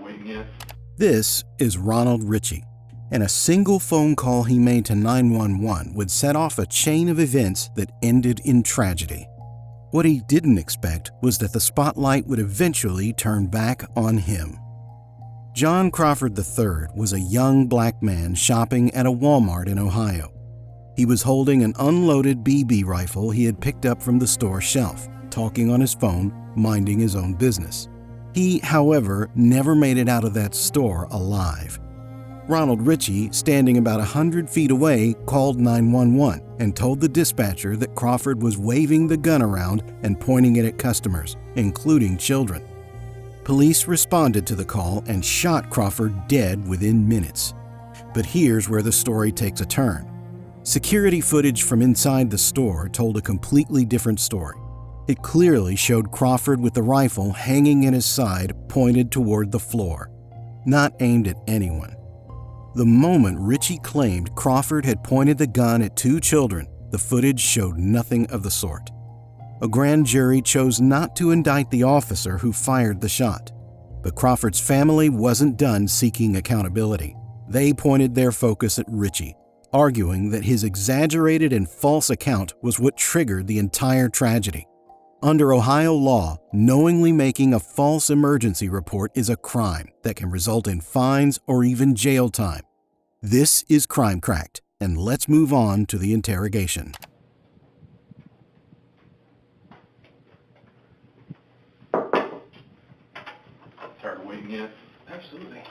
waiting yet? This is Ronald Ritchie, and a single phone call he made to 911 would set off a chain of events that ended in tragedy. What he didn't expect was that the spotlight would eventually turn back on him. John Crawford III was a young black man shopping at a Walmart in Ohio. He was holding an unloaded BB rifle he had picked up from the store shelf, talking on his phone, minding his own business. He, however, never made it out of that store alive. Ronald Ritchie, standing about 100 feet away, called 911 and told the dispatcher that Crawford was waving the gun around and pointing it at customers, including children. Police responded to the call and shot Crawford dead within minutes. But here's where the story takes a turn. Security footage from inside the store told a completely different story. It clearly showed Crawford with the rifle hanging at his side, pointed toward the floor, not aimed at anyone. The moment Ritchie claimed Crawford had pointed the gun at two children, the footage showed nothing of the sort. A grand jury chose not to indict the officer who fired the shot. But Crawford's family wasn't done seeking accountability. They pointed their focus at Ritchie, arguing that his exaggerated and false account was what triggered the entire tragedy. Under Ohio law, knowingly making a false emergency report is a crime that can result in fines or even jail time. This is Crime Cracked, and let's move on to the interrogation. Tired of waiting yet? Absolutely.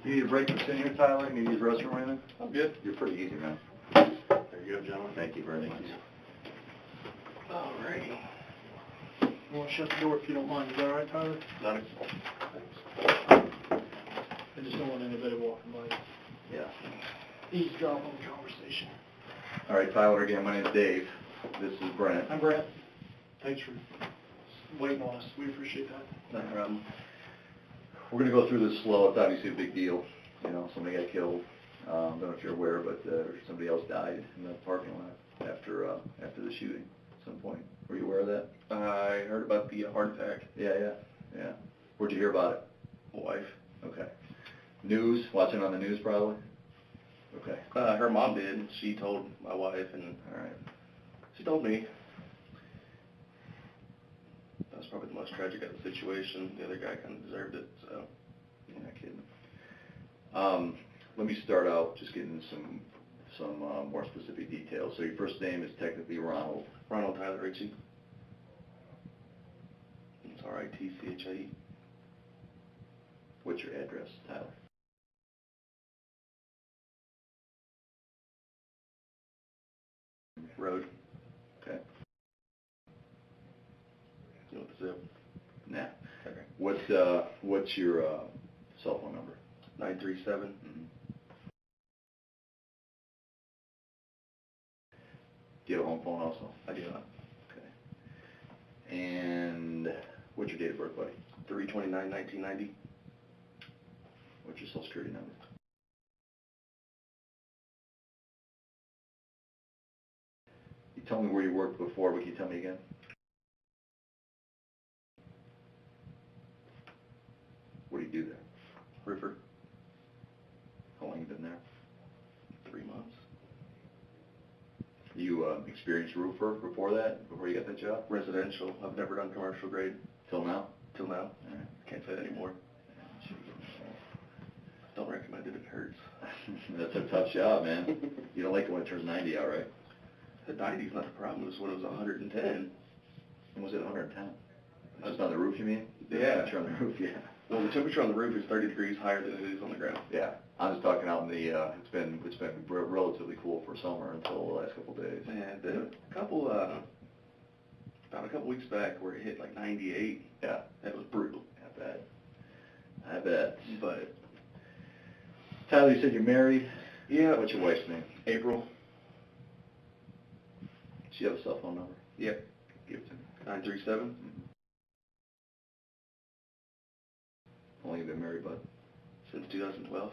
You need a break from sitting here, Tyler? You need to use the restroom or anything? I'm good. You're pretty easy, man. There you go, gentlemen. Thank you very much. Alrighty. You want to shut the door if you don't mind. Is that all right, Tyler? Done it. I just don't want anybody walking by. Yeah. Eavesdrop on the conversation. All right, Tyler, again, my name's Dave. This is Brent. I'm Brent. Thanks for waiting on us. We appreciate that. No problem. We're going to go through this slow. It's obviously a big deal. You know, somebody got killed. I don't know if you're aware, but somebody else died in the parking lot after the shooting at some point. Were you aware of that? I heard about the heart attack. Yeah. Where'd you hear about it? My wife. Okay. News? Watching on the news, probably? Okay. Her mom did. She told my wife, and All right. she told me. That's probably the most tragic of the situation. The other guy kind of deserved it, so. You're not kidding. Let me start out just getting some more specific details. So your first name is technically Ronald. Ronald Tyler Ritchie. It's R-I-T-C-H-I-E. What's your address, Tyler? Road. Okay. You know what the zip? Nah. Okay. What's your cell phone number? 937. Do you have a home phone also? I do not. Okay. And what's your date of birth, buddy? 3/29/1990. What's your social security number? You told me where you worked before, but can you tell me again? What do you do there? Roofer. How long you been there? 3 months. You experienced roofer before that, before you got that job? Residential. I've never done commercial grade. Till now? Till now. All right. Can't say that anymore. Don't recommend it. It hurts. That's a tough job, man. You don't like it when it turns 90 out, right? The 90's not the problem. It was when it was 110. When was it 110? Just on the roof, you mean? Yeah. Temperature on the roof, yeah. Well, the temperature on the roof is 30 degrees higher than it is on the ground. Yeah. I'm just talking out in the, it's been relatively cool for summer until the last couple of days. And about a couple weeks back where it hit like 98. Yeah. That was brutal. I bet. But Tyler, you said you're married? yeah. What's your wife's name? April. Does she have a cell phone number? Yep. Give it to me. 937. How long you been married, bud? Since 2012.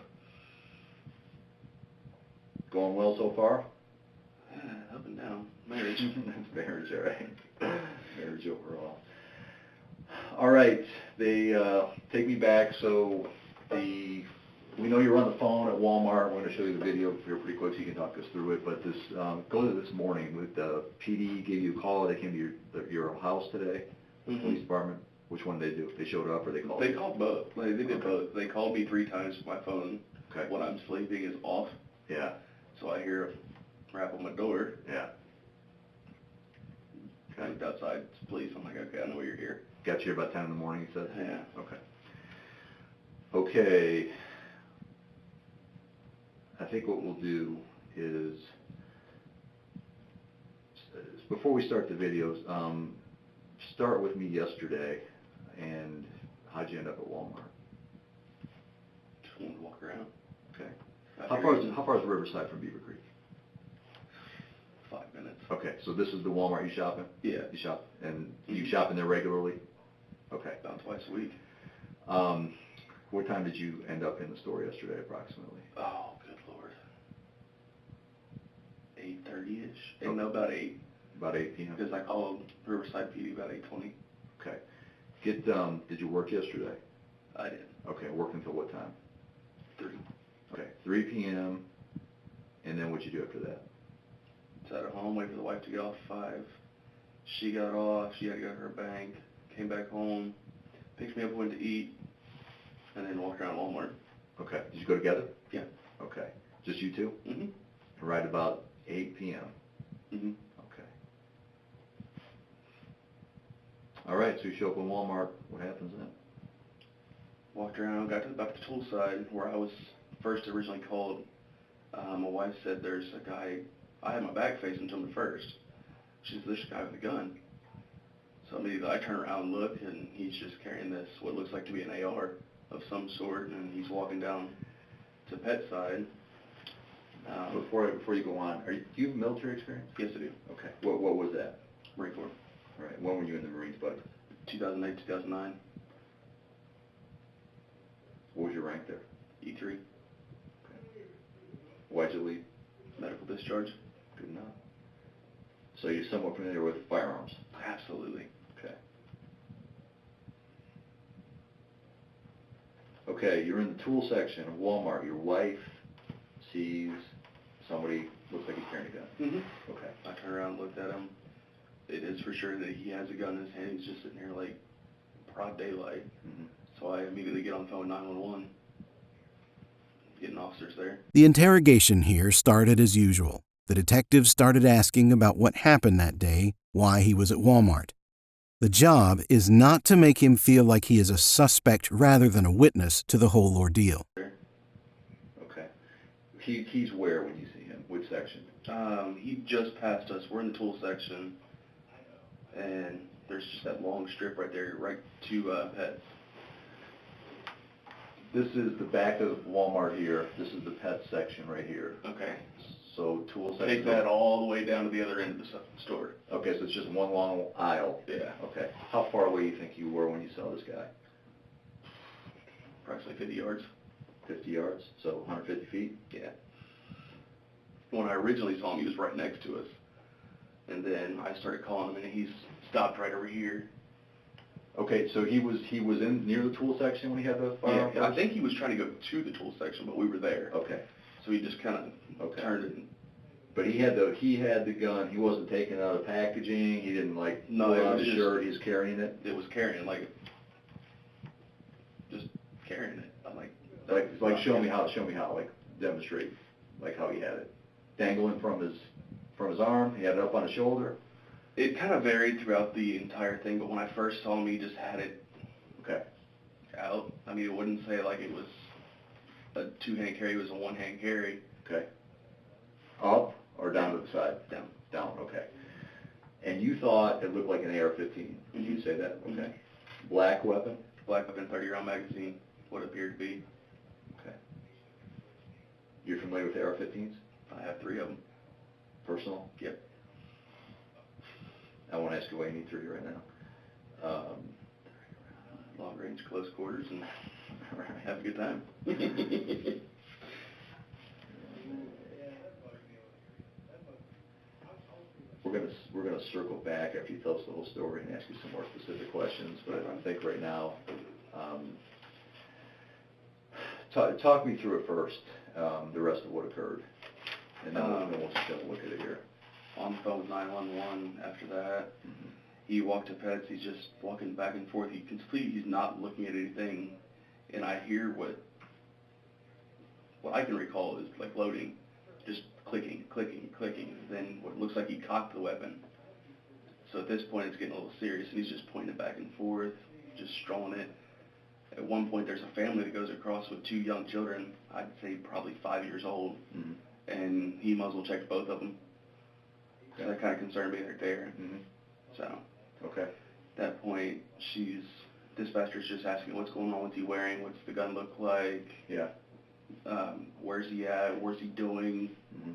Going well so far? Up and down. Marriage. Marriage, all right. Marriage overall. All right, they take me back. So we know you're on the phone at Walmart. We're going to show you the video here pretty quick so you can talk us through it. But this go to this morning with the PD gave you a call. They came to your house today, the police department. Which one did they do? They showed up or they called? They called both. Like, they did both. They called me 3 times. My phone, when I'm sleeping, is off. Yeah. So I hear a rap on my door. Yeah. I looked outside. It's police. I'm like, okay, I know you're here. Got you here about 10 in the morning, you said? Yeah. Okay. Okay. I think what we'll do is, before we start the videos, start with me yesterday, and how'd you end up at Walmart? Just wanted to walk around. Okay. How far is Riverside from Beaver Creek? 5 minutes. Okay, so this is the Walmart you shop in? Yeah. You shop, and you shop in there regularly? Okay. About twice a week. What time did you end up in the store yesterday, approximately? Oh, good Lord. 8:30-ish. Okay. No, about 8. About 8 p.m.? Because I called Riverside PD about 8:20. Okay. Did you work yesterday? I did. Okay, work until what time? 3. Okay, 3 p.m., and then what'd you do after that? Sat at home, waited for the wife to get off at 5. She got off, she had to go to her bank, came back home, picked me up, went to eat, and then walked around Walmart. Okay, did you go together? Yeah. Okay, just you two? Mm-hmm. Right about 8 p.m.? Mm-hmm. Okay. All right, so you show up in Walmart, what happens then? Walked around, got to about the tool side where I was first originally called. My wife said there's a guy, I had my back facing to him at first. She said, there's a guy with a gun. So immediately I turn around and look, and he's just carrying this, what looks like to be an AR of some sort, and he's walking down to pet side. Before you go on, do you have military experience? Yes, I do. Okay. What was that? Marine Corps. All right. When were you in the Marines, bud? 2008, 2009. What was your rank there? E3. Okay. Why'd you leave? Medical discharge. Good enough. So you're somewhat familiar with firearms? Absolutely. Okay. Okay, you're in the tool section of Walmart. Your wife sees somebody, looks like he's carrying a gun. Mm-hmm. Okay. I turned around and looked at him. It is for sure that he has a gun in his hand. He's just sitting there like broad daylight. Mm-hmm. So I immediately get on the phone 911, getting officers there. The interrogation here started as usual. The detectives started asking about what happened that day, why he was at Walmart. The job is not to make him feel like he is a suspect rather than a witness to the whole ordeal. Okay. He's where when you see him? Which section? He just passed us. We're in the tool section, and there's just that long strip right there, right to pets. This is the back of Walmart here. This is the pet section right here. Okay. So tool section. Take that all the way down to the other end of the store. Okay, so it's just one long aisle. Yeah. Okay. How far away do you think you were when you saw this guy? Approximately 50 yards. 50 yards? So 150 feet? Yeah. When I originally saw him, he was right next to us. And then I started calling him, and he's stopped right over here. Okay, so he was in near the tool section when he had the firearm? Yeah, I think he was trying to go to the tool section, but we were there. Okay. So he just kind of turned it. But he had the gun. He wasn't taking out of packaging. He didn't pull it out of his shirt. He was carrying it. It was carrying, just carrying it. I'm like show me how. Like demonstrate, like how he had it, dangling from his arm. He had it up on his shoulder. It kind of varied throughout the entire thing, but when I first saw him, he just had it out. I mean, it wouldn't say like it was a two-hand carry. It was a one-hand carry. Okay. Up or down to the side? Down. Down, okay. And you thought it looked like an AR-15. Did you say that? Okay. Mm-hmm. Black weapon? Black weapon, 30-round magazine, what it appeared to be. Okay. You're familiar with AR-15s? I have 3 of them. Personal? Yep. I won't ask you why you need 3 right now. Long range, close quarters, and have a good time. We're we're gonna circle back after you tell us the whole story and ask you some more specific questions, but I think right now, talk me through it first, the rest of what occurred, and then we'll just have a look at it here. On the phone with 911 after that. Mm-hmm. He walked to pets, he's just walking back and forth. He's not looking at anything, and I hear what I can recall is like loading, just clicking, clicking, clicking. Then what looks like he cocked the weapon. So at this point it's getting a little serious, and he's just pointing it back and forth, just strolling it. At one point there's a family that goes across with 2 young children, I'd say probably 5 years old, Mm-hmm. and he muzzle checked both of them. So that kind of concerned me right there. Mm-hmm. So Okay. at that point, dispatcher's just asking what's going on, what's he wearing, what's the gun look like, Yeah. where's he at, what's he doing. Mm-hmm.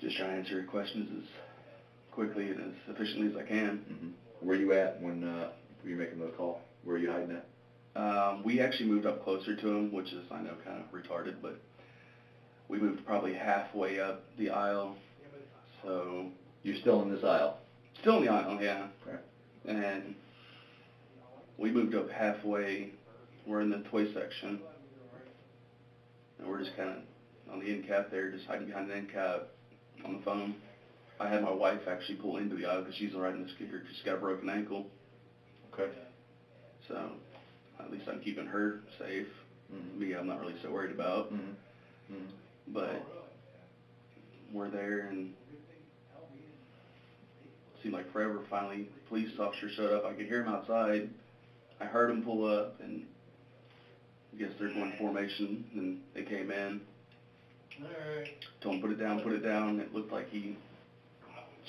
Just trying to answer your questions as quickly and as efficiently as I can. Mm-hmm. Where you at when you were making the call? Where are you hiding at? We actually moved up closer to him, which is, I know, kind of retarded, but we moved probably halfway up the aisle. So You're still in this aisle? still in the aisle, yeah. Okay. And we moved up halfway. We're in the toy section, and we're just kind of on the end cap there, just hiding behind the end cap on the phone. I had my wife actually pull into the aisle because she's riding the scooter. She's got a broken ankle. Okay. So at least I'm keeping her safe. Mm-hmm. Me, I'm not really so worried about. Mm-hmm. Mm-hmm. But we're there, and it seemed like forever. Finally, police officer showed up. I could hear him outside. I heard him pull up, and I guess they're going formation, and they came in. Told him put it down, put it down. It looked like he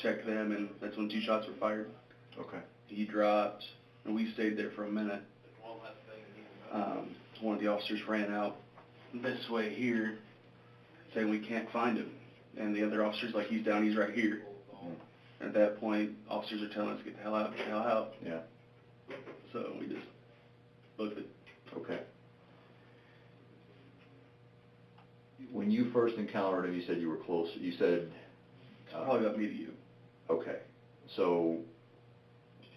checked them, and that's when 2 shots were fired. Okay. He dropped, and we stayed there for a minute. One of the officers ran out this way here, saying we can't find him. And the other officer's like, he's down, he's right here. Mm-hmm. At that point, officers are telling us, get the hell out, get the hell out. Yeah. So we just booked it. Okay. When you first encountered him, you said you were close. You said... Probably about me to you. Okay. So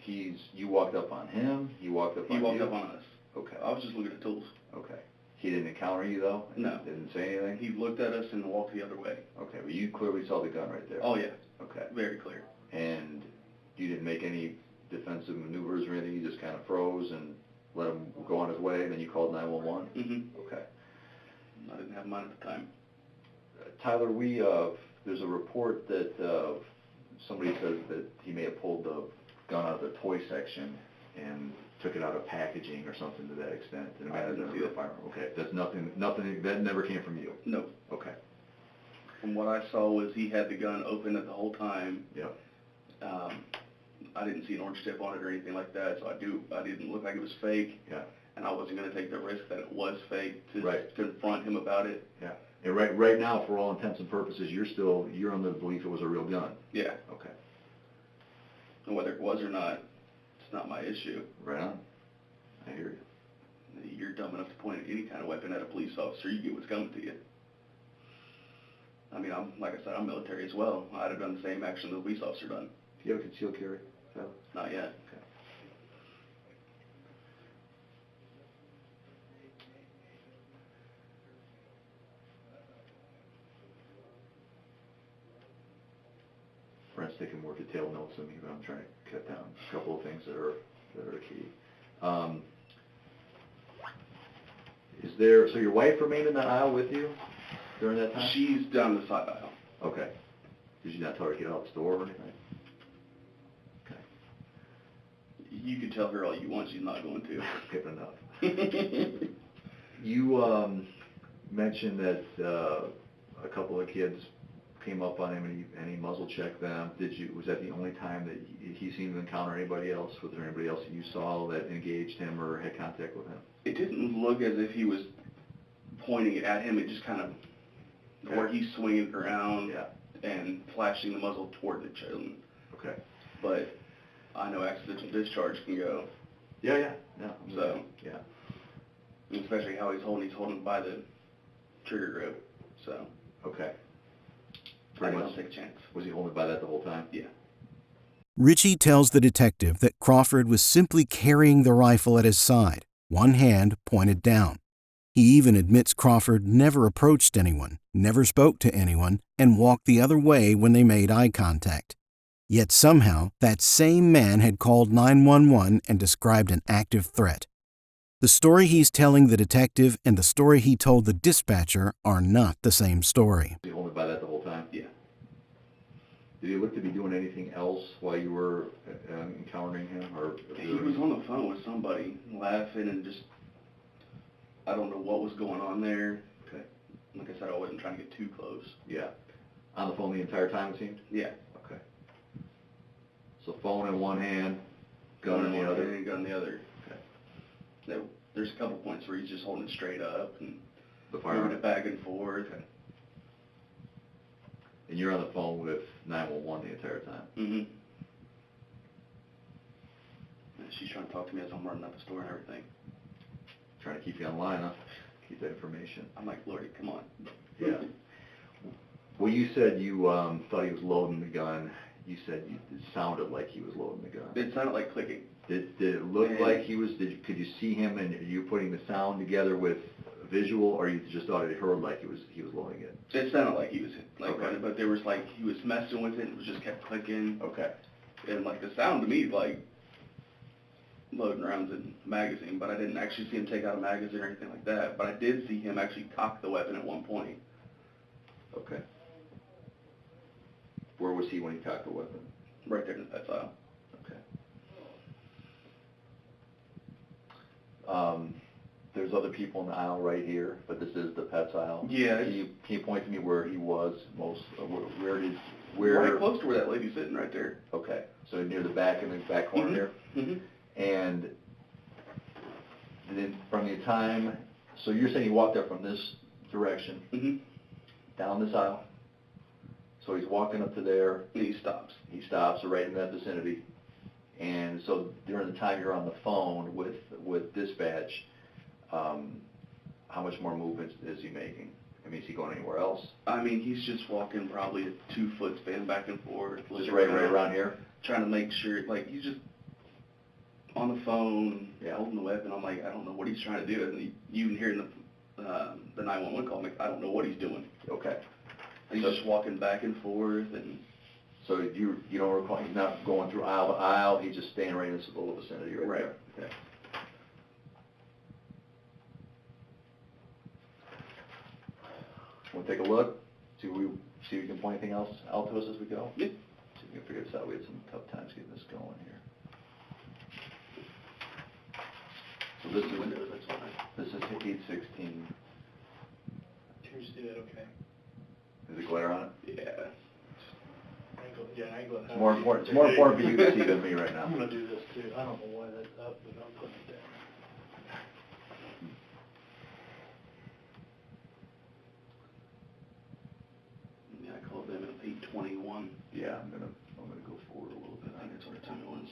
you walked up on him, he walked up on you? He walked up on us. Okay. I was just looking at tools. Okay. He didn't encounter you, though? No. Didn't say anything? He looked at us and walked the other way. Okay, but you clearly saw the gun right there? Oh, yeah. Okay. Very clear. And you didn't make any defensive maneuvers or anything? You just kind of froze and let him go on his way, and then you called 911? Mm-hmm. Okay. I didn't have mine at the time. Tyler, there's a report that somebody says that he may have pulled the gun out of the toy section and took it out of packaging or something to that extent. And I didn't see that. Okay, that's nothing, that never came from you? No. Okay. From what I saw was he had the gun open at the whole time. Yep. I didn't see an orange tip on it or anything like that, so I didn't look like it was fake. Yeah. And I wasn't going to take the risk that it was fake to Right. confront him about it. Yeah. And right now, for all intents and purposes, you're under the belief it was a real gun? Yeah. Okay. And whether it was or not, it's not my issue. Right on. I hear you. You're dumb enough to point at any kind of weapon at a police officer, you get what's coming to you. I mean, like I said, I'm military as well. I'd have done the same action that a police officer done. Do you have a concealed carry? No. Not yet. Okay. Brent's taking more detailed notes than me, but I'm trying to cut down a couple of things that are key. So your wife remained in that aisle with you during that time? She's down the side aisle. Okay. Did you not tell her to get out the door or anything? Okay. You can tell her all you want, she's not going to. Good enough. You mentioned that a couple of kids came up on him and he muzzle checked them. Was that the only time that he seemed to encounter anybody else? Was there anybody else that you saw that engaged him or had contact with him? It didn't look as if he was pointing it at him. It just kind of, Okay. where he's swinging around Yeah. and flashing the muzzle toward the children. Okay. But I know accidental discharge can go. Yeah. So. Yeah. And especially how he's holding by the trigger grip. So. Okay. pretty I much. don't take a chance. Was he holding by that the whole time? Yeah. Ritchie tells the detective that Crawford was simply carrying the rifle at his side, one hand pointed down. He even admits Crawford never approached anyone, never spoke to anyone, and walked the other way when they made eye contact. Yet somehow, that same man had called 911 and described an active threat. The story he's telling the detective and the story he told the dispatcher are not the same story. Was he holding by that the whole time? Yeah. Did he look to be doing anything else while you were encountering him? Or He was on the phone with somebody, laughing and just, I don't know what was going on there. Okay. Like I said, I wasn't trying to get too close. Yeah. On the phone the entire time, it seemed? Yeah. Okay. So phone in one hand, gun in the other? And gun in the other. Okay. There's a couple points where he's just holding it straight up and The moving firearm? it back and forth. Okay. And you're on the phone with 911 the entire time? Mm-hmm. And she's trying to talk to me as I'm running out the store and everything. Trying to keep you online, huh? Keep that information. I'm like, Lordy, come on. Yeah. Well, you said you thought he was loading the gun. You said it sounded like he was loading the gun. It sounded like clicking. Did it look like he was? Could you see him, and are you putting the sound together with visual, or you just thought it heard like he was loading it? It sounded like he was like Okay. running, but there was like he was messing with it and it just kept clicking. Okay. And like the sound to me like loading rounds in a magazine, but I didn't actually see him take out a magazine or anything like that. But I did see him actually cock the weapon at one point. Okay. Where was he when he cocked the weapon? Right there in that file. Okay. There's other people in the aisle right here, but this is the pets aisle. Yeah. Can you point to me where he was most? Where? Right close to where that lady's sitting right there. Okay. So near the back in the back corner Mhm. here. Mhm. And then from the time, so you're saying he walked up from this direction Mhm. down this aisle. So he's walking up to there. And he stops. He stops right in that vicinity. And so during the time you're on the phone with dispatch, how much more movement is he making? I mean, is he going anywhere else? I mean, he's just walking probably a 2-foot span back and forth. Just looking right around here? Trying to make sure, like, he's just on the phone, Yeah. holding the weapon. I'm like, I don't know what he's trying to do. And you even hearing the 911 call, I'm like, I don't know what he's doing. Okay. And he's just walking back and forth, and So you don't recall, he's not going through aisle to aisle, he's just staying right in this little vicinity right Right. there? Okay. Want to take a look? See if we can point anything else out to us as we go? Yeah. See if we can figure this out. We had some tough times getting this going here. So this is Windows, that's why. This is 816. Can you see that okay? Is it glare on it? Yeah. Angle it. It's more important for you to see than me right now. I'm gonna do this too. I don't know why that's up, but I'm putting it down. Yeah, I called them at 8:21. Yeah, I'm gonna go forward a little bit. I think it's our two new ones.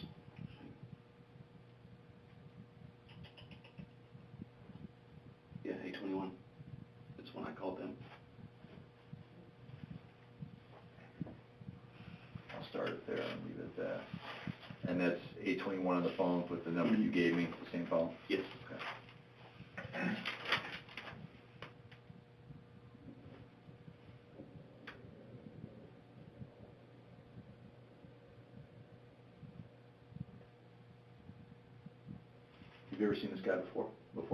Yeah, 8:21. That's when I called them. I'll start it there and leave it at that. And that's 821 on the phone with the number you gave me, the same phone? Yes. Okay. Have you ever seen this guy before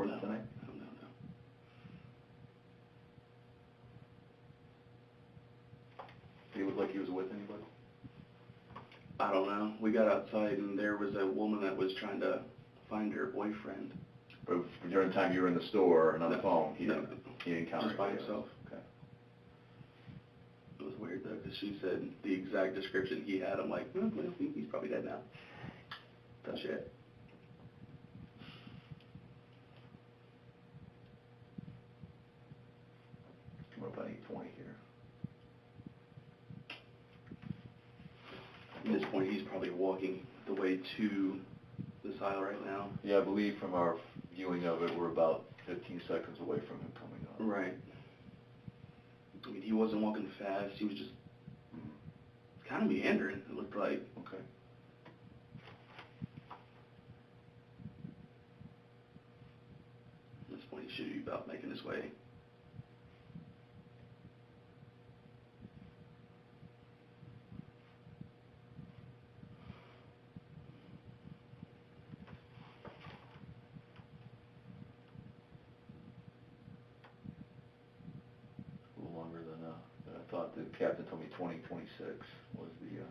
No. tonight? No. Did he look like he was with anybody? I don't know. We got outside and there was a woman that was trying to find her boyfriend. But during the time you were in the store and on the No. phone, he No. didn't encounter Just by anybody else? himself. Okay. It was weird though, because she said the exact description he had. I'm like, well, he's probably dead now. Tough shit. Coming up on 820 here. At this point, he's probably walking the way to this aisle right now. Yeah, I believe from our viewing of it, we're about 15 seconds away from him coming up. Right. I mean, he wasn't walking fast. He was just kind of meandering, it looked like. Okay. At this point, he should be about making his way. A little longer than I thought. The captain told me 2026 was the,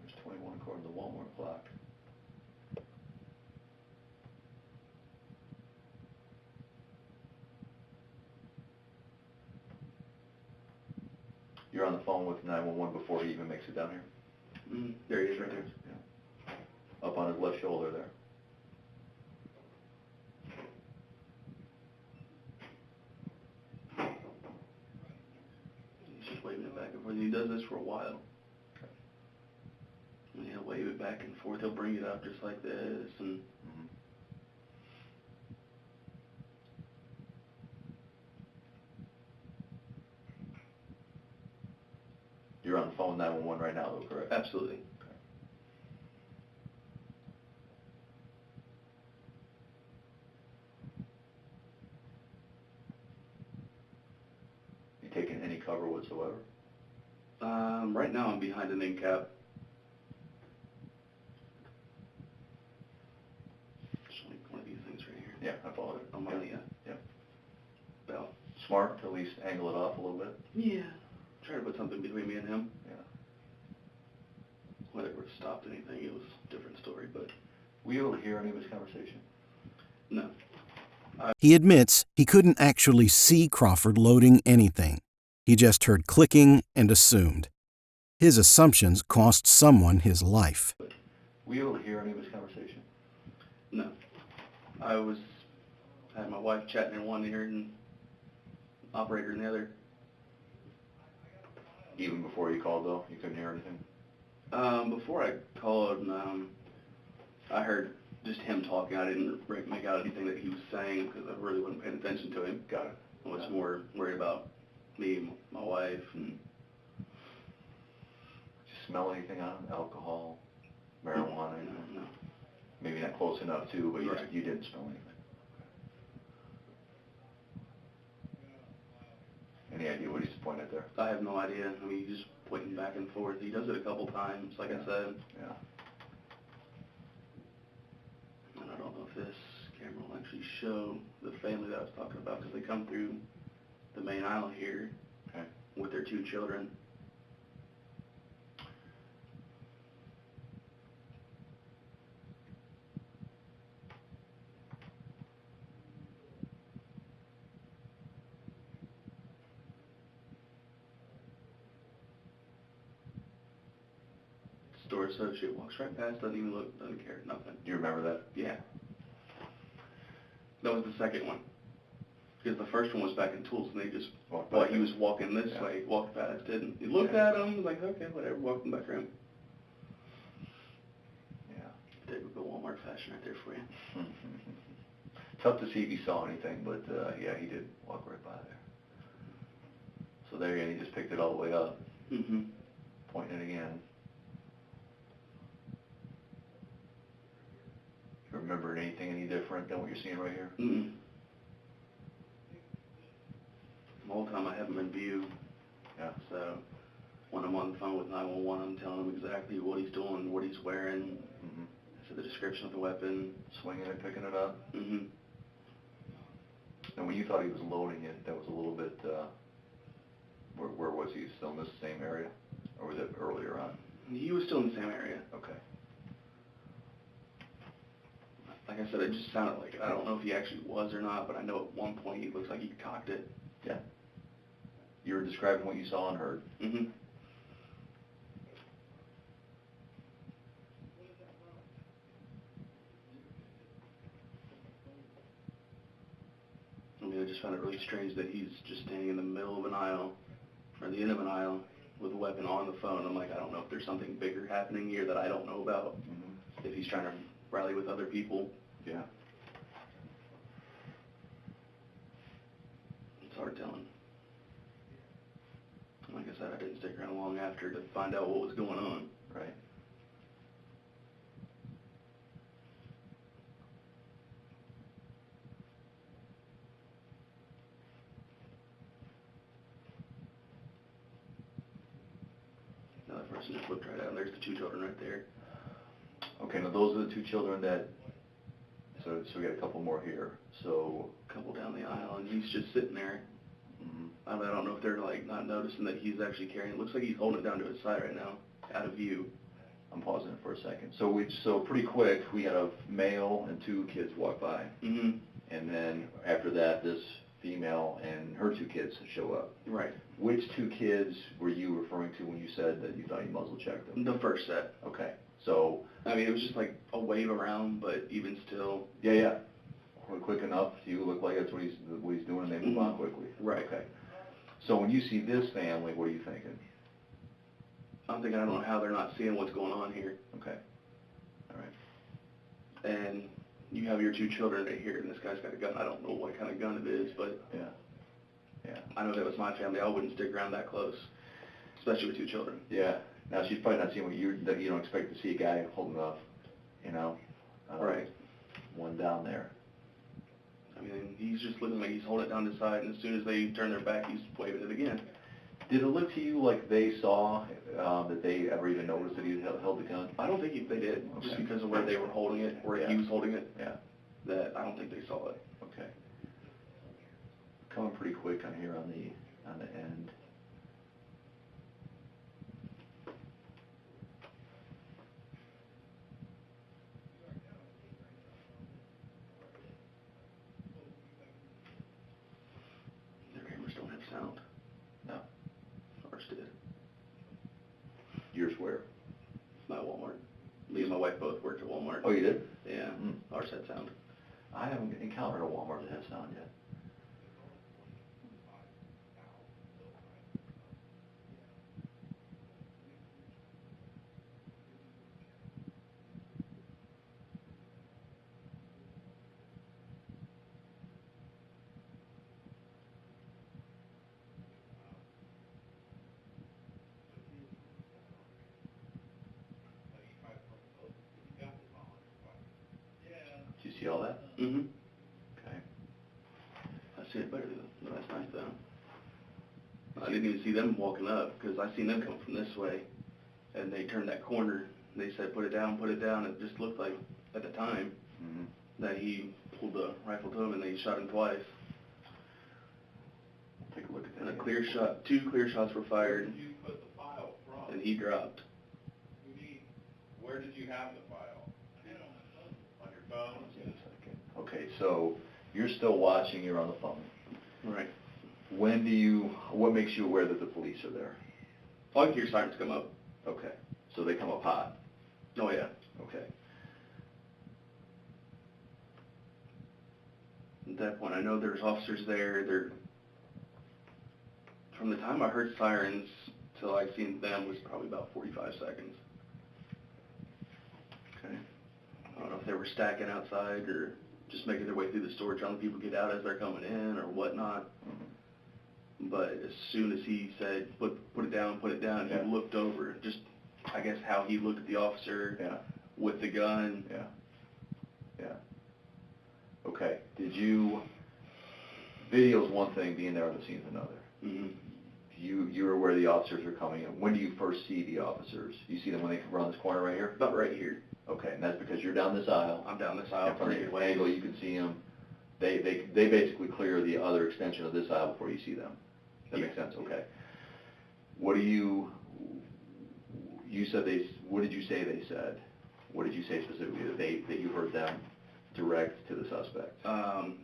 there's 21 according to the Walmart clock. You're on the phone with 911 before he even makes it down here? There he is right there. Yeah. Up on his left shoulder there. He's just waving it back and forth. He does this for a while. Okay. And he'll wave it back and forth. He'll bring it up just like this. And You're on the phone with 911 right now, though, correct? absolutely. Okay. You taking any cover whatsoever? Right now I'm behind an end cap. Just like one of these things right here. Yeah, I followed it. I'm on the Yeah. bell. Smart to at least angle it off a little bit. Yeah. Try to put something between me and him. Yeah. Whether it would have stopped anything, it was a different story, but Were you able to hear any of his conversation? no. He admits he couldn't actually see Crawford loading anything. He just heard clicking and assumed. His assumptions cost someone his life. Were you able to hear any of his conversation? No. I had my wife chatting in one ear and operator in the other. Even before you called, though, you couldn't hear anything? Before I called, I heard just him talking. I didn't make out anything that he was saying because I really wasn't paying attention to him. Got it. I was more worried about me, my wife, and Did you smell anything on him? Alcohol, marijuana? Anything? no. Maybe not close enough, too, but Right. you didn't smell anything. Any idea what he's pointing at there? I have no idea. I mean, he's just pointing back and forth. He does it a couple times, like I said. Yeah. And I don't know if this camera will actually show the family that I was talking about because they come through the main aisle here Okay. with their 2 children. Store associate walks right past, doesn't even look, doesn't care, nothing. Do you remember that? Yeah. That was the second one. Because the first one was back in tools and they just, Walked while back he in. was walking this Yeah. way, walked past, didn't. He looked Yeah. at him, was like, okay, whatever, walked him back around. Yeah. Typical Walmart fashion right there for you. Tough to see if he saw anything, but yeah, he did walk right by there. So there he just picked it all the way up, Mm-hmm. pointing it again. You remember anything any different than what you're seeing right here? Mm-mm. The whole time I have him in view, Yeah. so when I'm on the phone with 911, I'm telling him exactly what he's doing, what he's wearing, Mm-hmm. so the description of the weapon. Swinging it, picking it up. Mm-hmm. And when you thought he was loading it, that was a little bit, where was he? Still in this same area? Or was it earlier on? He was still in the same area. Okay. Like I said, it just sounded like it. I don't know if he actually was or not, but I know at one point he looks like he cocked it. Yeah. You were describing what you saw and heard. Mm-hmm. I mean, I just found it really strange that he's just standing in the middle of an aisle, or the end of an aisle, with a weapon on the phone. I'm like, I don't know if there's something bigger happening here that I don't know about. If he's trying to rally with other people. Yeah. It's hard telling. Like I said, I didn't stick around long after to find out what was going on. Right. Another person just whipped right out, and there's the 2 children right there. Okay, now those are the 2 children that, so we got a couple more here, so. A couple down the aisle, and he's just sitting there. I don't know if they're like not noticing that he's actually carrying it. Looks like he's holding it down to his side right now, out of view. I'm pausing it for a second. So pretty quick, we had a male and 2 kids walk by. And then after that, this female and her 2 kids show up. Right. Which 2 kids were you referring to when you said that you thought you muzzle checked them? The first set. Okay. So. I mean, it was just like a wave around, but even still. Yeah. Quick enough, you look like that's what he's doing, and they move on quickly. Right. Okay. So when you see this family, what are you thinking? I'm thinking, I don't know how they're not seeing what's going on here. Okay. All right. And you have your 2 children right here, and this guy's got a gun. I don't know what kind of gun it is, but yeah. I know if it was my family, I wouldn't stick around that close, especially with 2 children. Yeah. Now she's probably not seeing what you don't expect to see a guy holding up, right. One down there. I mean, he's just looking like he's holding it down to his side, and as soon as they turn their back, he's waving it again. Did it look to you like they saw that they ever even noticed that he held the gun? I don't think they did, just because of where they were holding it, where he was holding it. Yeah. That I don't think they saw it. Okay. Coming pretty quick on here on the end. Don't have sound. No. Ours did. Yours where? My Walmart. Me and my wife both worked at Walmart. Oh, you did? Yeah. Ours had sound. I haven't encountered a Walmart that has sound yet. Did you see all that? Mm-hmm. Okay. I see it better than last night, though. I didn't even see them walking up, because I seen them come from this way, and they turned that corner, and they said, put it down, and it just looked like, at the time, that he pulled the rifle to him, and they shot him twice. Take a look at that. And a clear shot, 2 clear shots were fired, Where did you put the file from? and he dropped. Where did you have the file? On your phone? Okay, so you're still watching, you're on the phone. Right. What makes you aware that the police are there? I can hear sirens come up. Okay, so they come up hot. Oh, yeah. Okay. At that point, I know there's officers there. From the time I heard sirens till I seen them was probably about 45 seconds. Okay. I don't know if they were stacking outside or just making their way through the store, trying to people get out as they're coming in or whatnot. But as soon as he said, put it down, Yeah. he looked over. Just, I guess, how he looked at the officer with the gun. Yeah. Okay. Video's one thing, being there on the scene's another. Mm-hmm. You're aware the officers are coming in. When do you first see the officers? You see them when they come around this corner right here? About right here. Okay, and that's because you're down this aisle. I'm down this aisle. And from the angle, you can see them. They basically clear the other extension of this aisle before you see them. That makes sense. Okay. What did you say they said? What did you say specifically that you heard them direct to the suspect?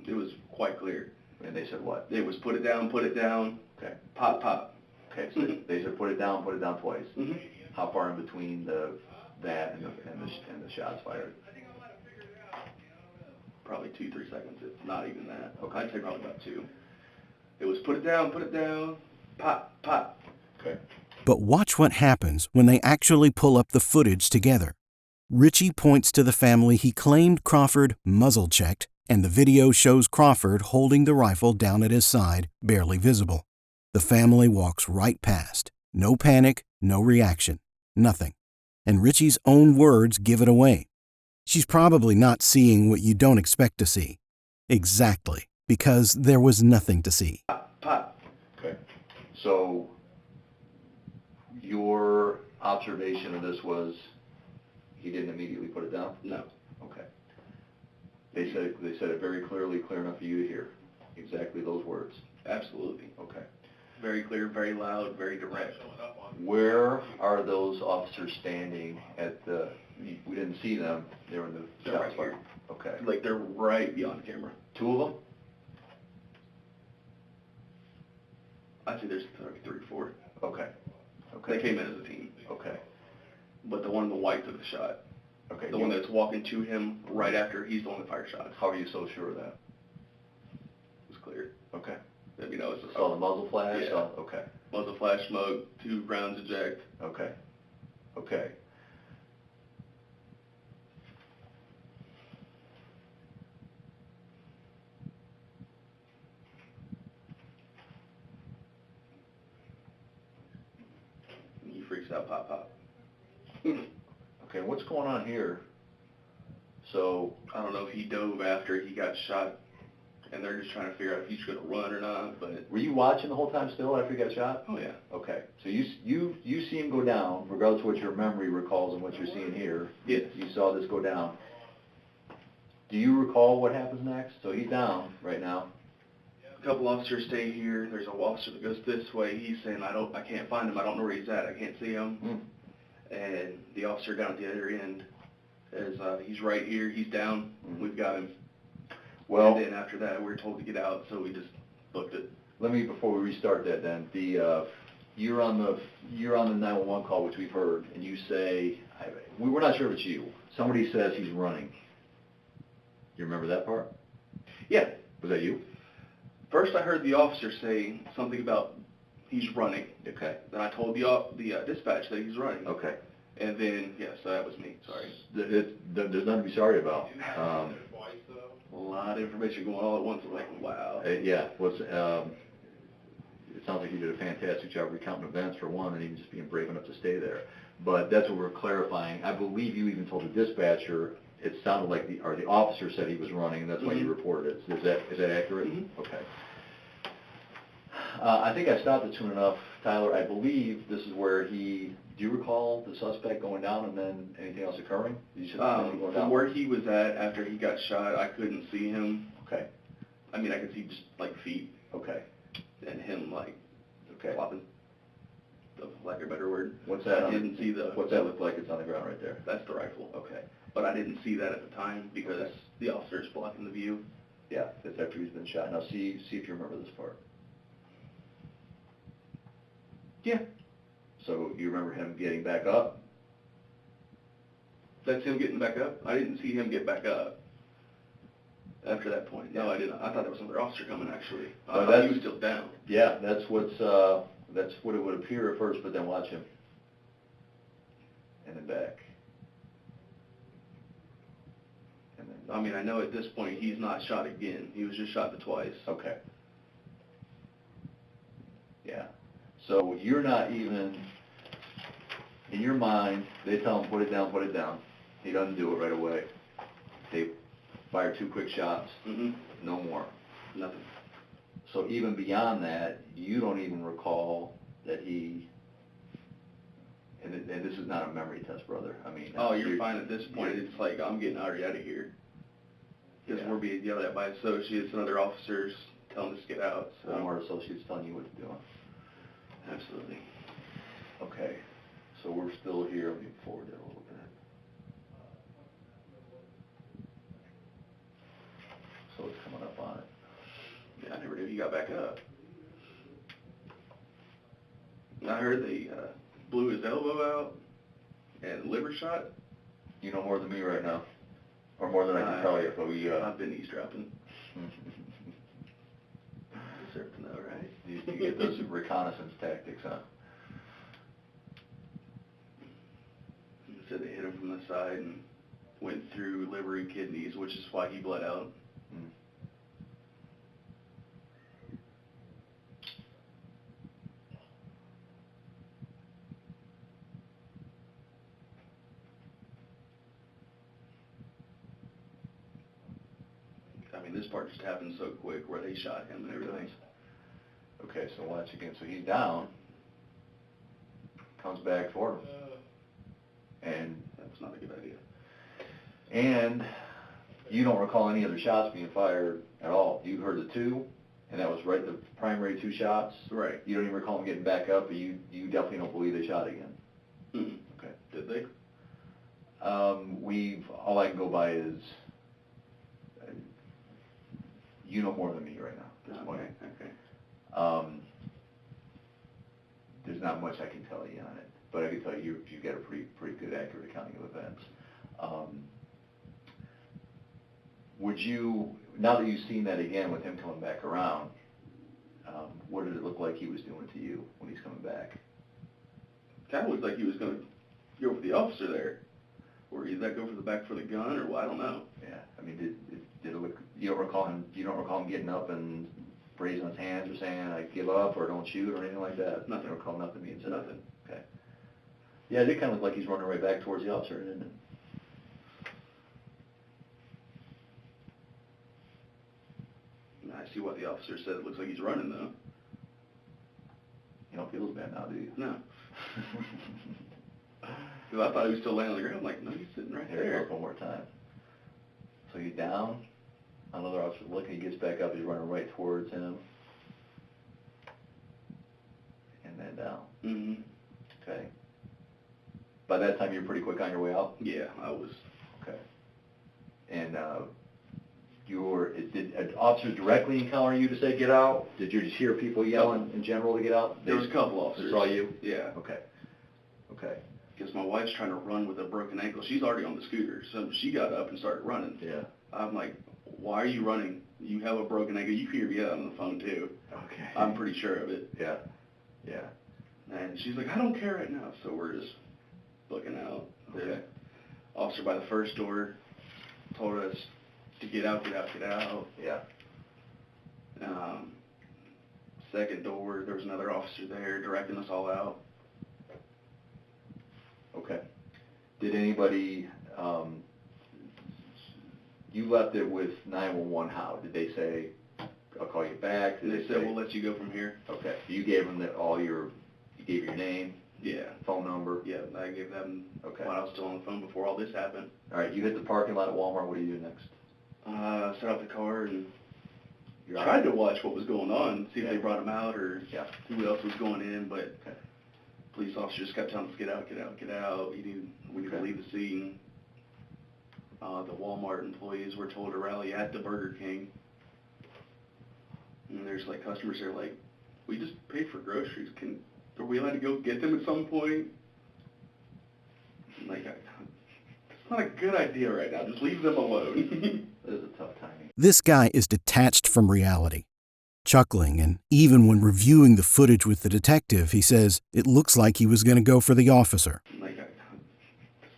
It was quite clear. And they said what? It was put it down. Okay. Pop, pop. Okay, so they said put it down twice. Mm-hmm. How far in between that and the shots fired? Probably 2-3 seconds, if not even that. Okay. I'd say probably about 2. It was put it down, pop, pop. Okay. But watch what happens when they actually pull up the footage together. Ritchie points to the family he claimed Crawford muzzle-checked, and the video shows Crawford holding the rifle down at his side, barely visible. The family walks right past. No panic, no reaction, nothing. And Ritchie's own words give it away. She's probably not seeing what you don't expect to see. Exactly, because there was nothing to see. Pop. Okay. So your observation of this was he didn't immediately put it down? No. Okay. They said it very clearly, clear enough for you to hear. Exactly those words. Absolutely. Okay. Very clear, very loud, very direct. Where are those officers standing at the? We didn't see them. They were in the They're shop right here. Okay. Like they're right beyond camera. Two of them? I'd say there's like 3 or 4. Okay. Okay. They came in as a team. Okay. But the one in the white took the shot. Okay. The one that's walking to him right after, he's the one that fired shots. How are you so sure of that? It was clear. Okay. You know, it's a Saw the muzzle flash? Yeah. Saw, okay. muzzle flash smoke, 2 rounds eject. Okay. Okay. And he freaks out, pop, pop. Okay, what's going on here? So, I don't know if he dove after he got shot, and they're just trying to figure out if he's going to run or not, but... were you watching the whole time still after he got shot? Oh, yeah. Okay, so you see him go down, regardless of what your memory recalls and what you're seeing here. Yes. You saw this go down. Do you recall what happens next? So he's down right now. A couple officers stay here. There's an officer that goes this way. He's saying, I can't find him. I don't know where he's at. I can't see him. And the officer down at the other end is, he's right here. He's down. We've got him. Well, and then after that, we were told to get out, so we just booked it. let me, before we restart that then, you're on the 911 call, which we've heard, and you say, we're not sure if it's you. Somebody says he's running. You remember that part? Yeah. Was that you? First, I heard the officer say something about he's running. Okay. Then I told the dispatch that he's running. Okay. And then, yes, that was me. Sorry. There's nothing to be sorry about. A lot of information going all at once. I'm like, wow. Yeah. It sounds like you did a fantastic job recounting events for one, and even just being brave enough to stay there. But that's what we're clarifying. I believe you even told the dispatcher it sounded like the officer said he was running, and that's why you reported it. Is that accurate? Mm-hmm. Okay. I think I stopped it soon enough, Tyler. I believe this is where do you recall the suspect going down and then anything else occurring? You said going down. From where he was at after he got shot, I couldn't see him. Okay. I mean, I could see just like feet. Okay. And him like flopping. For lack of a better word. What's that? I didn't see the. What's that look like? It's on the ground right there. That's the rifle. Okay. But I didn't see that at the time because the officer's blocking the view. Yeah, that's after he's been shot. Now see if you remember this part. Yeah. So you remember him getting back up? That's him getting back up? I didn't see him get back up after that point. No, I didn't. I thought there was another officer coming, actually. I thought he was still down. Yeah, that's what it would appear at first, but then watch him. And then back. And then. I mean, I know at this point he's not shot again. He was just shot twice. Okay. Yeah. So you're not even, in your mind, they tell him put it down, put it down. He doesn't do it right away. They fire 2 quick shots, no more. Nothing. So even beyond that, you don't even recall that he, and this is not a memory test, brother. I mean. Oh, you're fine at this point. It's like, I'm getting already out of here. Because we're being yelled at by associates and other officers telling us to get out. So. Walmart associates telling you what to do. Absolutely. Okay, so we're still here. Let me forward that a little bit. So it's coming up on it. Yeah, I never knew he got back up. I heard they blew his elbow out and liver shot. You know more than me right now, or more than I can tell you. But I've been eavesdropping. Deserve to know, right? You get those reconnaissance tactics, huh? said they hit him from the side and went through liver and kidneys, which is why he bled out. Mm. I mean, this part just happened so quick where they shot him and everything. Okay, so watch again. So he's down, comes back for him, and That's not a good idea. and you don't recall any other shots being fired at all. You heard the two, and that was right the primary two shots. Right. You don't even recall them getting back up, but you definitely don't believe they shot again. Mm-hmm. Okay. Did they? All I can go by is you know more than me right now at this point. Okay. There's not much I can tell you on it, but I can tell you you've got a pretty good accurate accounting of events. Would you, now that you've seen that again with him coming back around, what did it look like he was doing to you when he's coming back? Kind of looked like he was going to go for the officer there. Or did that go for the back for the gun, or what? I don't know. Yeah, I mean, did it look? You don't recall him getting up and raising his hands or saying I give up or don't shoot or anything like that? Nothing. You don't recall nothing being said. Nothing. Okay. Yeah, it did kind of look like he's running right back towards the officer, didn't it? I see what the officer said. It looks like he's running, though. You don't feel as bad now, do you? No. Because I thought he was still laying on the ground. I'm like, no, he's sitting right Here it there. goes one more time. So he's down. Another officer looking. He gets back up. He's running right towards him. And then down. Mm-hmm. Okay. By that time, you're pretty quick on your way out? Yeah, I was. Okay. And did officers directly encounter you to say get out? Did you just hear people yelling in general to get out? There was a couple officers. Saw you? Yeah. Okay. Okay. Because my wife's trying to run with a broken ankle. She's already on the scooter, so she got up and started running. Yeah. I'm like, why are you running? You have a broken ankle. You hear me out on the phone, too. Okay. I'm pretty sure of it. Yeah. Yeah. And she's like, I don't care right now. So we're just looking out. Okay. The officer by the first door told us to get out, get out, get out. Yeah. Second door, there was another officer there directing us all out. Okay. Did anybody, you left it with 911 how? Did they say, I'll call you back? Did They said, we'll let you go from here. Okay. You gave them you gave your name, Yeah. phone number? Yeah, I gave them Okay. when I was still on the phone before all this happened. All right. You hit the parking lot at Walmart. What do you do next? Set up the car and You're tried out. to watch what was going on, see if Yeah. they brought him out or Yeah. who else was going in, but Okay. police officers kept telling us, get out, get out, get out. We need to Okay. leave the scene. The Walmart employees were told to rally at the Burger King. And there's like customers there like, we just paid for groceries. Are we allowed to go get them at some point? I'm like, that's not a good idea right now. Just leave them alone. That is a tough timing. This guy is detached from reality. Chuckling, and even when reviewing the footage with the detective, he says it looks like he was going to go for the officer. I'm like, that's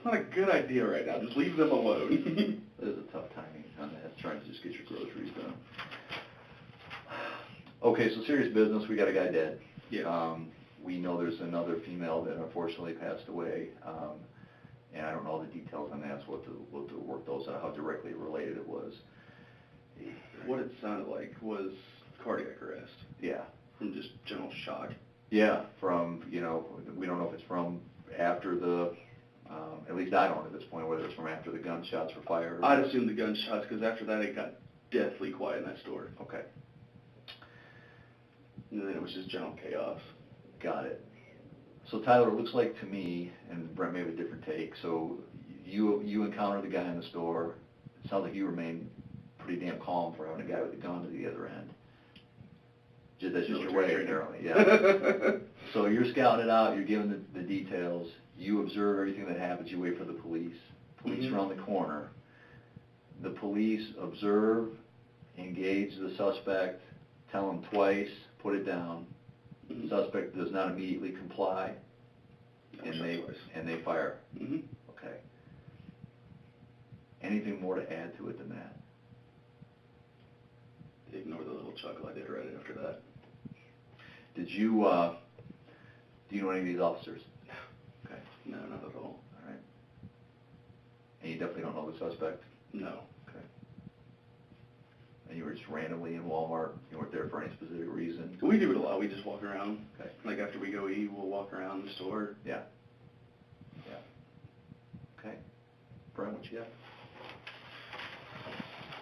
not a good idea right now. Just leave them alone. That is a tough timing on that, trying to just get your groceries done. Okay, so serious business. We got a guy dead. Yeah. We know there's another female that unfortunately passed away, and I don't know all the details on that, so we'll to work those out, how directly related it was. What it sounded like was cardiac arrest Yeah. from just general shock. Yeah, from, we don't know if it's from after the, at least I don't at this point, whether it's from after the gunshots were fired. I'd assume the gunshots, because after that it got deathly quiet in that store. Okay, And then it was just general chaos. got it. So Tyler, it looks like to me, and Brent may have a different take, so you encountered the guy in the store. It sounds like you remained pretty damn calm for having a guy with a gun to the other end. That's just your way, apparently, yeah. So you're scouting it out, you're giving the details, you observe everything that happens, you wait for the police. Police are on the corner. The police observe, engage the suspect, tell him twice, put it down. The suspect does not immediately comply, and they fire. Mm-hmm. Okay. Okay. Anything more to add to it than that? Ignore the little chuckle I did right after that. Did you, do you know any of these officers? Okay. No, not at all. All right. And you definitely don't know the suspect? No. Okay. And you were just randomly in Walmart? You weren't there for any specific reason? We do it a lot. We just walk around. Okay. Like after we go eat, we'll walk around the store. Yeah. Yeah. Okay. Brian, what you got?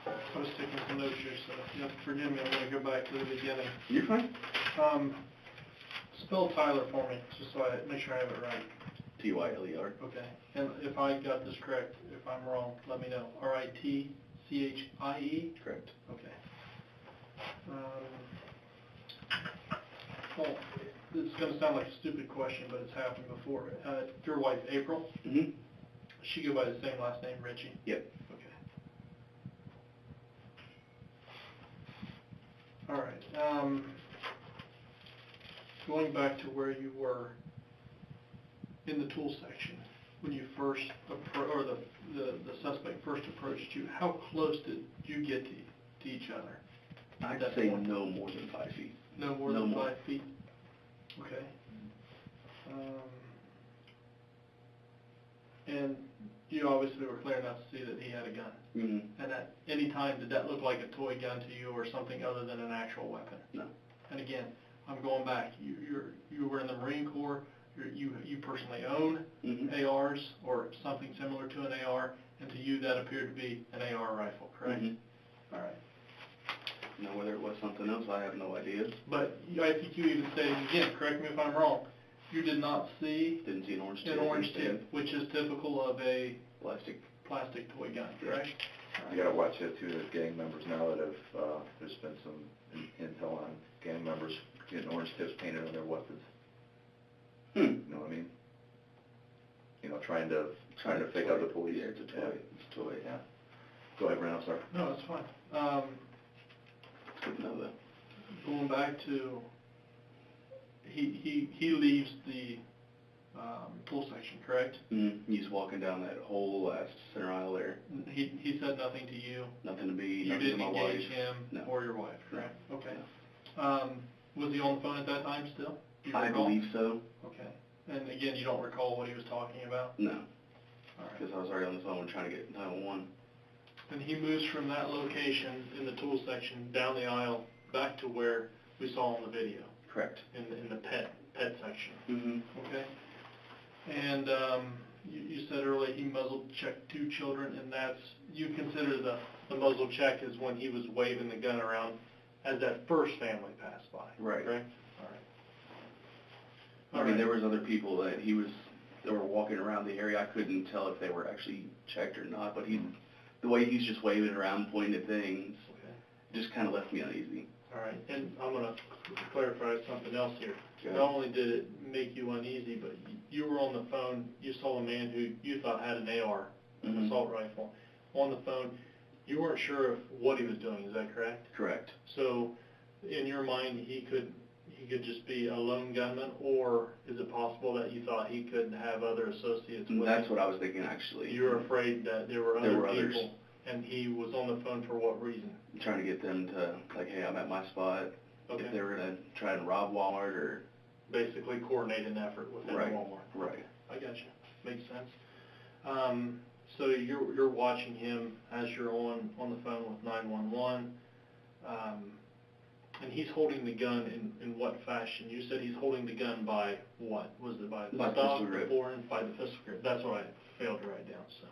I was taking some notes here, so you have to forgive me, I'm gonna go back to the beginning. You're fine. Spell Tyler for me, just so I make sure I have it right. Tyler. Okay, and if I got this correct, if I'm wrong, let me know. Ritchie? Correct. Okay. Well, this is gonna sound like a stupid question, but it's happened before. Your wife, April, Mm-hmm. she go by the same last name, Ritchie? Yep. Okay. All right, going back to where you were in the tool section, when you first, or the suspect first approached you, how close did you get to each other? I'd That say point? no more than 5 feet. No more No than more. 5 feet? Okay. And you obviously were clear enough to see that he had a gun. Mm-hmm. And at any time, did that look like a toy gun to you or something other than an actual weapon? No. And again, I'm going back, you were in the Marine Corps, you personally own Mm-hmm. ARs or something similar to an AR, and to you that appeared to be an AR rifle, correct? Mm-hmm. All right. Now, whether it was something else, I have no idea. But I think you even stated, again, correct me if I'm wrong, you did not see Didn't see an orange tip. an orange tip, which is typical of a Plastic. plastic toy gun, correct? You gotta watch that too, there's gang members now that have, there's been some intel on gang members getting orange tips painted on their weapons. You know what I mean? You know, trying to fake out the police. Yeah, it's a toy. Yeah. It's a toy. Yeah. Go ahead, Ronald, sorry. No, that's fine. It's good to know that. Going back to, he leaves the tool section, correct? Mm-hmm. He's walking down that whole last center aisle there. He said nothing to you? Nothing to me, You nothing to didn't my wife. engage him No. or your wife, correct? No. Okay. Was he on the phone at that time still? Do you I recall? believe so. Okay. And again, you don't recall what he was talking about? No. All right. Because I was already on the phone trying to get 911. And he moves from that location in the tool section down the aisle back to where we saw on the video, Correct. in the pet section. Mm-hmm. Okay. And you said earlier he muzzle checked 2 children, and that's, you consider the muzzle check is when he was waving the gun around as that first family passed by. Right. Correct? All right. I mean, there was other people that that were walking around the area. I couldn't tell if they were actually checked or not, but the way he's just waving around, pointing at things, Okay. just kind of left me uneasy. All right. And I'm going to clarify something else here. Okay. Not only did it make you uneasy, but you were on the phone, you saw a man who you thought had an AR, an Mhm. assault rifle, on the phone. You weren't sure of what he was doing, is that correct? Correct. So, in your mind, he could just be a lone gunman, or is it possible that you thought he could have other associates with That's him? what I was thinking, actually. You were afraid that there were There other were others. people, and he was on the phone for what reason? Trying to get them to, like, hey, I'm at my spot. Okay. If they were going to try and rob Walmart or... Basically coordinate an effort within Right. Walmart. Right. I got you. Makes sense. So you're watching him as you're on the phone with 911, and he's holding the gun in what fashion? You said he's holding the gun by what? Was it by the By stock, pistol grip. the forend, by the pistol grip? That's what I failed to write down. So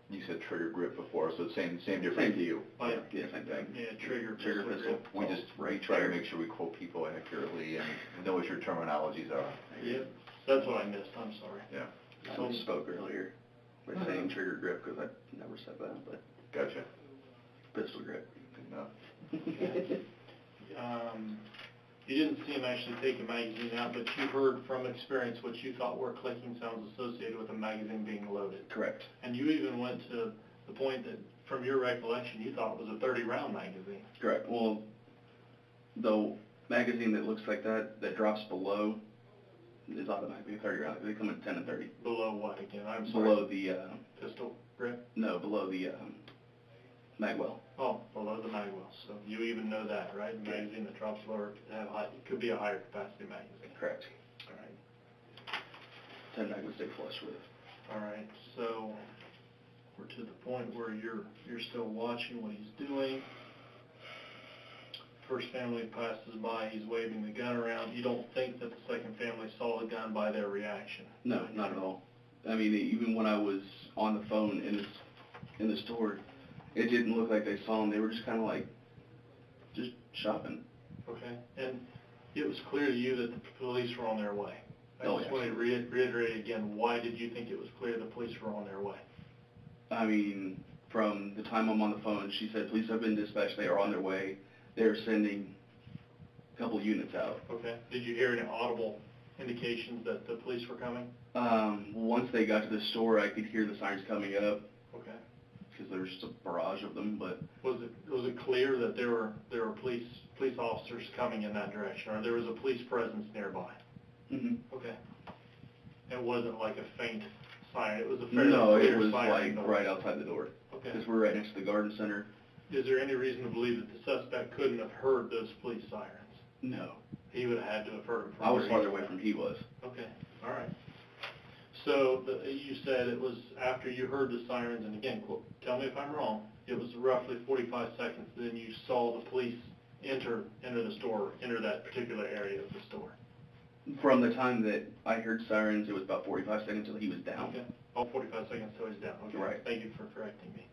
You said trigger grip before, so it's same difference to you. by Yeah, same thing. yeah, trigger Trigger pistol. grip. We try to make sure we quote people accurately and know what your terminologies are. Yep, that's what I missed. I'm sorry. Yeah. I So- spoke earlier by saying trigger grip because I never said that, but Gotcha. pistol grip. Good enough. You didn't see him actually take a magazine out, but you heard from experience what you thought were clicking sounds associated with a magazine being loaded. Correct. And you even went to the point that, from your recollection, you thought it was a 30-round magazine. Correct. Well, the magazine that looks like that drops below It's automatically 30 rounds. They come in 10 and 30. Below what again? I'm sorry. Below the, Pistol grip? no, below the, magwell. Oh, below the magwell. So you even know that, right? The magazine that drops lower could be a higher capacity magazine. Correct. All right. 10 mag would stay flush with. All right. So we're to the point where you're still watching what he's doing. First family passes by, he's waving the gun around. You don't think that the second family saw the gun by their reaction? No, not at all. I mean, even when I was on the phone in the store, it didn't look like they saw him. They were just kind of like, just shopping. Okay. And it was clear to you that the police were on their way. I Oh, just yeah. want to reiterate again, why did you think it was clear the police were on their way? I mean, from the time I'm on the phone, she said, police have been dispatched. They are on their way. They're sending a couple units out. Okay. Did you hear any audible indications that the police were coming? Once they got to the store, I could hear the sirens coming up Okay. because there's just a barrage of them. But Was it clear that there were police officers coming in that direction, or there was a police presence nearby? mm-hmm. Okay. It wasn't like a faint siren. It was a fairly No, clear it was siren. like right outside the door Okay. because we're right next to the garden center. Is there any reason to believe that the suspect couldn't have heard those police sirens? No, He would have had to have heard them from I was where farther he away from he was. Okay, all right. So you said it was after you heard the sirens, and again, tell me if I'm wrong, it was roughly 45 seconds, then you saw the police enter the store, enter that particular area of the store. From the time that I heard sirens, it was about 45 seconds until he was down. Okay. Oh, 45 seconds till he's down. Okay. Right. Thank you for correcting me.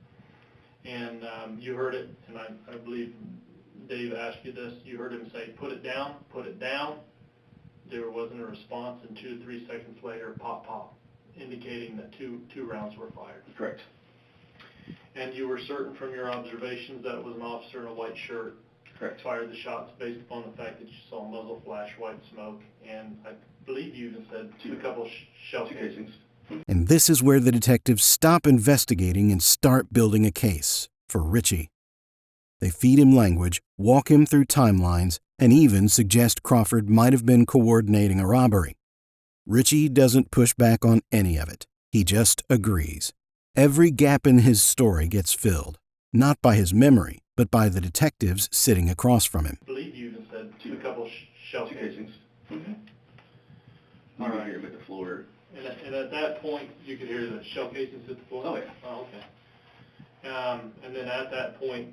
And you heard it, and I believe Dave asked you this. You heard him say, put it down, put it down. There wasn't a response, and 2 to 3 seconds later, pop, pop, indicating that two rounds were fired. Correct. And you were certain from your observations that it was an officer in a white shirt Correct. fired the shots based upon the fact that you saw muzzle flash, white smoke, and I believe you even said a couple shell Two casings. casings. And this is where the detectives stop investigating and start building a case for Ritchie. They feed him language, walk him through timelines, and even suggest Crawford might have been coordinating a robbery. Ritchie doesn't push back on any of it. He just agrees. Every gap in his story gets filled, not by his memory, but by the detectives sitting across from him. I believe you even said a couple shell Two casings. casings. Mm-hmm. All You right. can hear him at the floor. And at that point, you could hear the shell casings hit the floor? Oh, yeah. Oh, okay. And then at that point,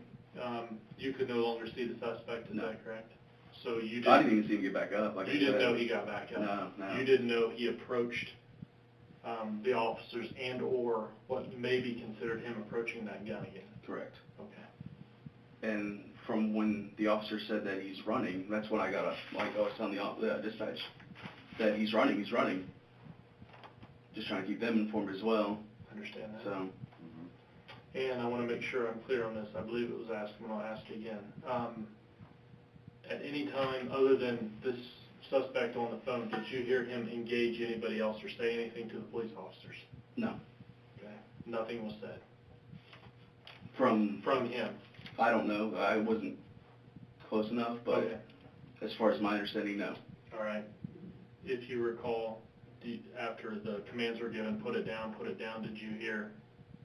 you could no longer see the suspect, is No. that correct? So you I didn't, didn't even see him get back up. Like you I didn't said. know he got back up? No. You didn't know he approached the officers and or what may be considered him approaching that gun again? Correct. Okay. And from when the officer said that he's running, that's when I got I was telling the dispatch that he's running. Just trying to keep them informed as well. Understand that? So, And I want to make sure I'm clear on this. I believe it was asked, and I'll ask again. At any time other than this suspect on the phone, did you hear him engage anybody else or say anything to the police officers? no. Okay. Nothing was said From him? I don't know. I wasn't close enough, but Okay. as far as my understanding, no. All right. If you recall, after the commands were given, put it down, did you hear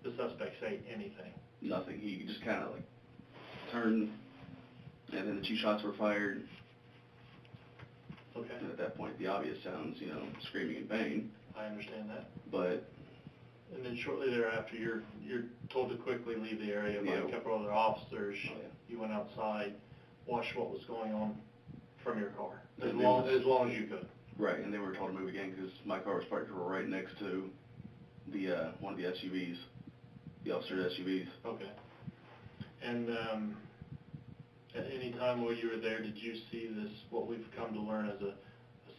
the suspect say anything? Nothing. He just kind of like turned, and then the 2 shots were fired. Okay. And at that point, the obvious sounds, screaming in pain. I understand that. But And then shortly thereafter, you're told to quickly leave the area by Yeah. a couple other officers. Oh, yeah. You went outside, watched what was going on from your car, as And long then- as you could. right, and they were told to move again because my car was parked right next to the one of the SUVs, the officer's SUVs. Okay. And at any time while you were there, did you see this, what we've come to learn as a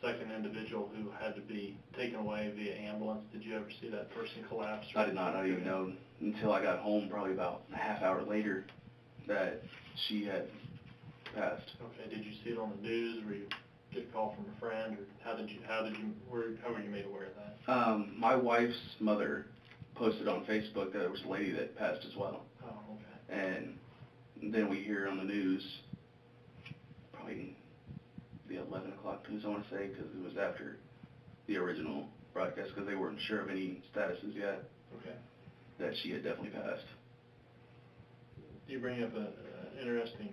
second individual who had to be taken away via ambulance? Did you ever see that person collapse? I did not. I didn't even know until I got home, probably about a half hour later, that she had passed. Okay. Did you see it on the news? Were you get a call from a friend, or how were you made aware of that? My wife's mother posted on Facebook that there was a lady that passed as well. Oh, okay. And then we hear on the news, probably the 11 o'clock news, I want to say, because it was after the original broadcast because they weren't sure of any statuses yet, Okay. that she had definitely passed. You bring up an interesting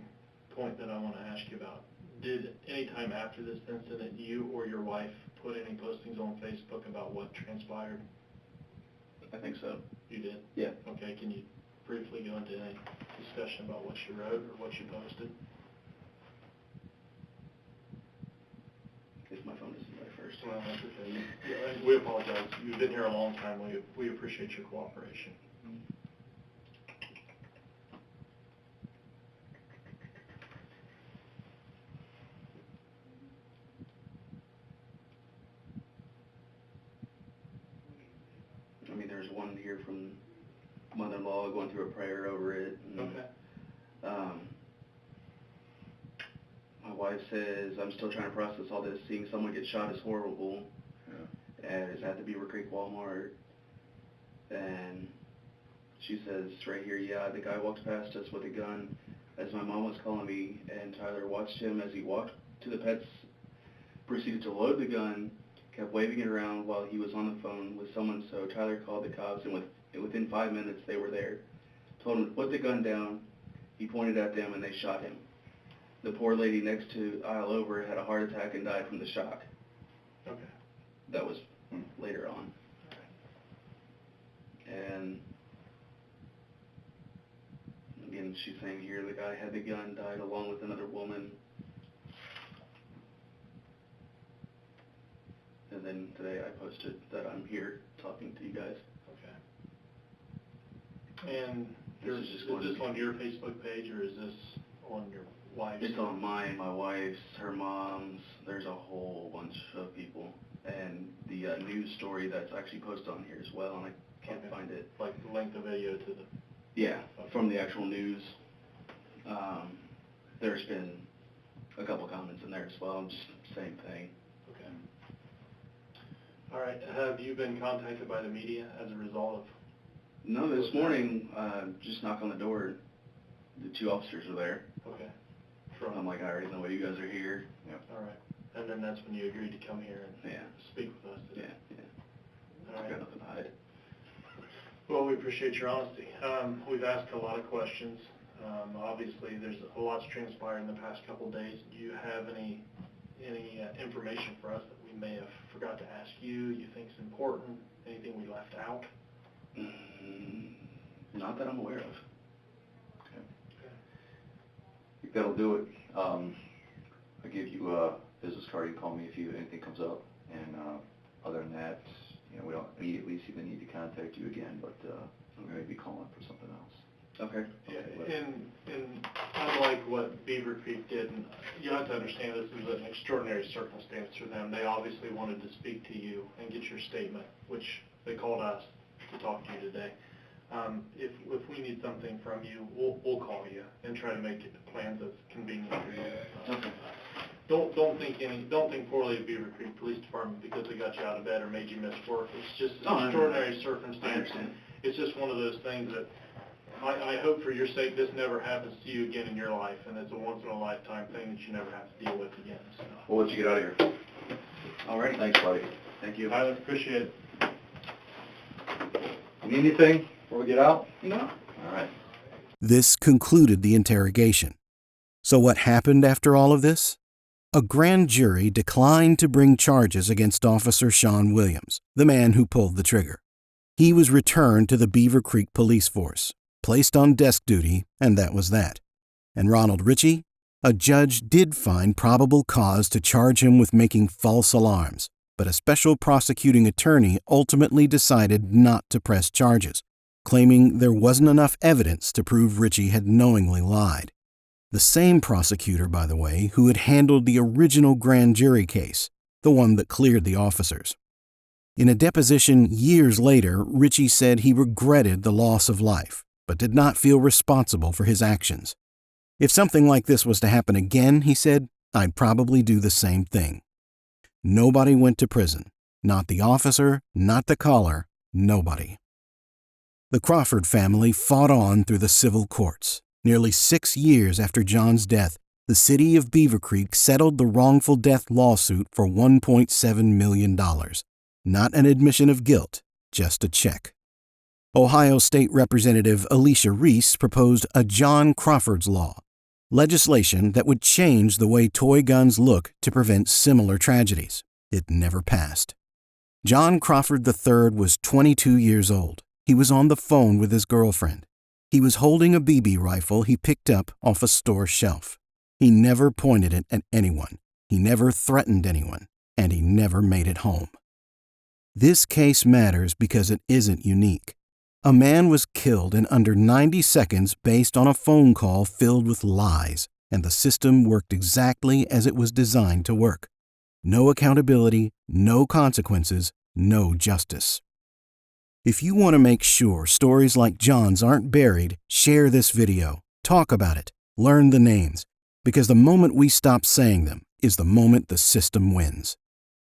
point that I want to ask you about. Did any time after this incident, you or your wife put any postings on Facebook about what transpired? I think so. You did? Yeah. Okay, can you briefly go into any discussion about what you wrote or what you posted? If my phone doesn't die first. Well, that's okay. We apologize. You've been here a long time. We appreciate your cooperation. I mean, there's one here from mother-in-law going through a prayer over it. And, Okay. My wife says, I'm still trying to process all this. Seeing someone get shot is horrible. Yeah. And it's at the Beaver Creek Walmart. And she says right here, yeah, the guy walked past us with a gun as my mom was calling me, and Tyler watched him as he walked to the pets, proceeded to load the gun, kept waving it around while he was on the phone with someone, so Tyler called the cops, and within 5 minutes they were there. Told him to put the gun down. He pointed at them, and they shot him. The poor lady next to aisle over had a heart attack and died from the shock. Okay. That was later on. And again, she's saying here the guy had the gun, died along with another woman. And then today I posted that I'm here talking to you guys. Okay. And This is just going to this be- on your Facebook page, or is this on your wife's? It's on mine, my wife's, her mom's. There's a whole bunch of people. And the news story that's actually posted on here as well, and I can't Okay. find it. Like the link the video to the... Yeah, from the actual news. There's been a couple comments in there as well, just same thing. Okay. All right. Have you been contacted by the media as a result of... No, this morning, just knock on the door. The two officers were there. Okay. I'm like, I already know why you guys are here. All right. And then that's when you agreed to come here and Yeah. speak with us Yeah, today. yeah. All I've right. got nothing to hide. Well, we appreciate your honesty. We've asked a lot of questions. Obviously, there's a lot's transpired in the past couple of days. Do you have any information for us that we may have forgot to ask you think is important? Anything we left out? Not that I'm aware of. Okay. I think that'll do it. I give you a business card. You can call me if anything comes up. And other than that, we don't immediately see the need to contact you again, but we may be calling for something else. Okay. Yeah, and unlike what Beaver Creek did, and you have to understand this is an extraordinary circumstance for them. They obviously wanted to speak to you and get your statement, which they called us to talk to you today. If we need something from you, we'll call you and try to make plans that's convenient for you. Okay. Don't think poorly of Beaver Creek Police Department because they got you out of bed or made you miss work. It's just an extraordinary I circumstance. understand. It's just one of those things that I hope for your sake this never happens to you again in your life, and it's a once-in-a-lifetime thing that you never have to deal with again. So. We'll let you get out of here. All right. Thanks, buddy. Thank you. I appreciate it. You need anything before we get out? No. All right. This concluded the interrogation. So what happened after all of this? A grand jury declined to bring charges against Officer Sean Williams, the man who pulled the trigger. He was returned to the Beaver Creek Police Force, placed on desk duty, and that was that. And Ronald Ritchie? A judge did find probable cause to charge him with making false alarms, but a special prosecuting attorney ultimately decided not to press charges, claiming there wasn't enough evidence to prove Ritchie had knowingly lied. The same prosecutor, by the way, who had handled the original grand jury case, the one that cleared the officers. In a deposition years later, Ritchie said he regretted the loss of life, but did not feel responsible for his actions. If something like this was to happen again, he said, I'd probably do the same thing. Nobody went to prison. Not the officer, not the caller, nobody. The Crawford family fought on through the civil courts. Nearly 6 years after John's death, the city of Beaver Creek settled the wrongful death lawsuit for $1.7 million. Not an admission of guilt, just a check. Ohio State Representative Alicia Reese proposed a John Crawford's Law, legislation that would change the way toy guns look to prevent similar tragedies. It never passed. John Crawford III was 22 years old. He was on the phone with his girlfriend. He was holding a BB rifle he picked up off a store shelf. He never pointed it at anyone. He never threatened anyone. And he never made it home. This case matters because it isn't unique. A man was killed in under 90 seconds based on a phone call filled with lies, and the system worked exactly as it was designed to work. No accountability, no consequences, no justice. If you want to make sure stories like John's aren't buried, share this video, talk about it, learn the names, because the moment we stop saying them is the moment the system wins.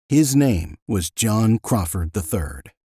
His name was John Crawford III.